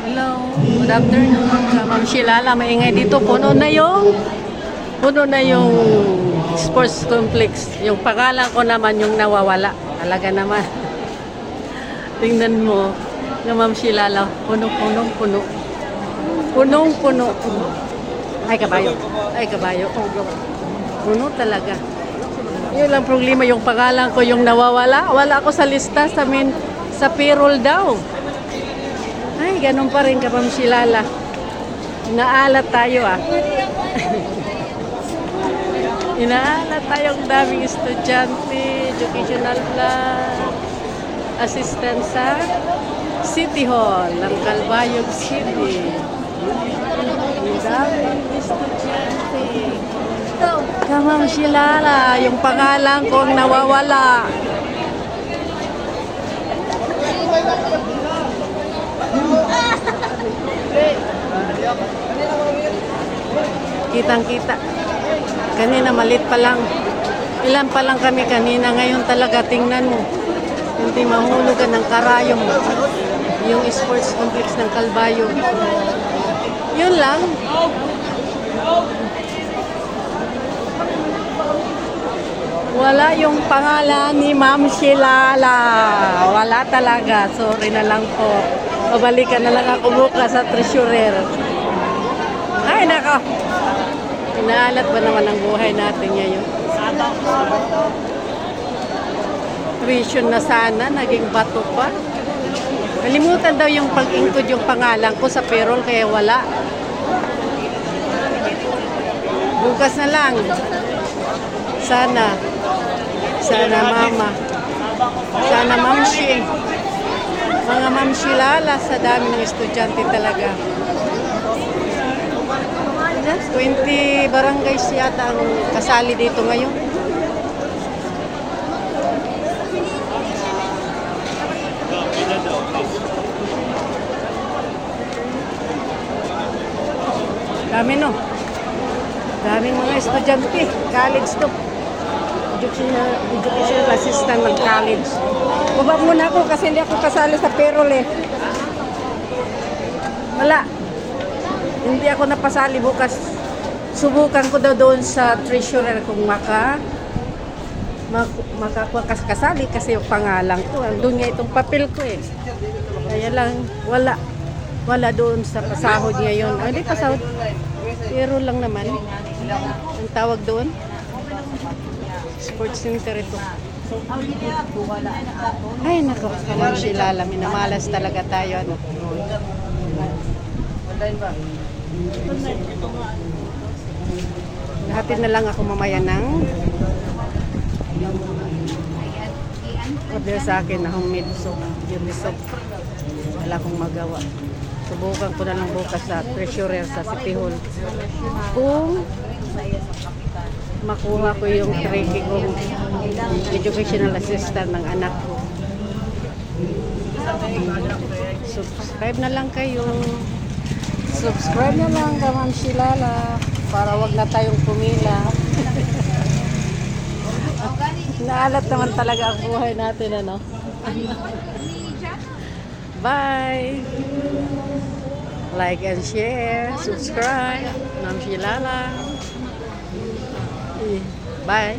Hello, good afternoon. Ma'am Shilala, maingay dito. Puno na yung sports complex. Yung pangalan ko naman yung nawawala. Talaga naman. Tingnan mo na Ma'am Shilala. Puno. Punong-puno. Ay, kabayo. Puno talaga. Yun lang problema, yung pangalan ko yung nawawala. Wala ako sa lista sa payroll daw. Ay, ganun pa rin ka, Ma'am Shilala. Inaalat tayo Inaalat tayong daming estudyante, educational plan, assistant sa City Hall ng Calbayog City. Ang daming estudyante. Ka, Ma'am Shilala, yung pangalan ko ang nawawala. Kitang-kita. Kanina malit pa lang. Ilan pa lang kami kanina. Ngayon talaga tingnan mo. Hindi mahulugan ng karayom. Yung sports complex ng Calbayog. Yun lang. Wala yung pangalan ni Ma'am Shilala. Wala talaga. Sorry na lang po. Babalikan na lang ako bukas sa treasurer. Ay, nako. Inaalat ba naman ang buhay natin ngayon? Tuition na sana, naging bato pa. Kalimutan daw yung pag-include yung pangalan ko sa payroll, kaya wala. Bukas na lang. Sana mama. Sana Ma'am Shi. Mga Ma'am Shilala, sa dami ng estudyante talaga. 20 barangays yata ang kasali dito ngayon. Dami no. Daming mga estudyante. College to. Educational assistant ng college. Baba muna ako kasi hindi ako kasali sa payroll Wala. Hindi ako napasali bukas. Subukan ko daw doon sa treasurer kung makakasali kasi yung pangalan ko. Doon nga itong papel ko Kaya lang, wala doon sa pasahod ngayon. Hindi pasahod. Pero lang naman. Ang tawag doon. Sports center ito. Ay, nako. Ma'am Shilala, minamalas talaga tayo. Hatid na lang ako mamaya ng order sa akin na homemade soup. Wala akong magawa. Subukan ko na lang bukas sa treasurer sa City Hall. Kung makuha ko yung training kong educational assistant ng anak ko. Subscribe na lang kayo. Subscribe na lang ka, Ma'am Shilala, para wag na tayong pumila. Naalat naman talaga ang buhay natin, Bye! Like and share, subscribe, Ma'am Shilala. Bye!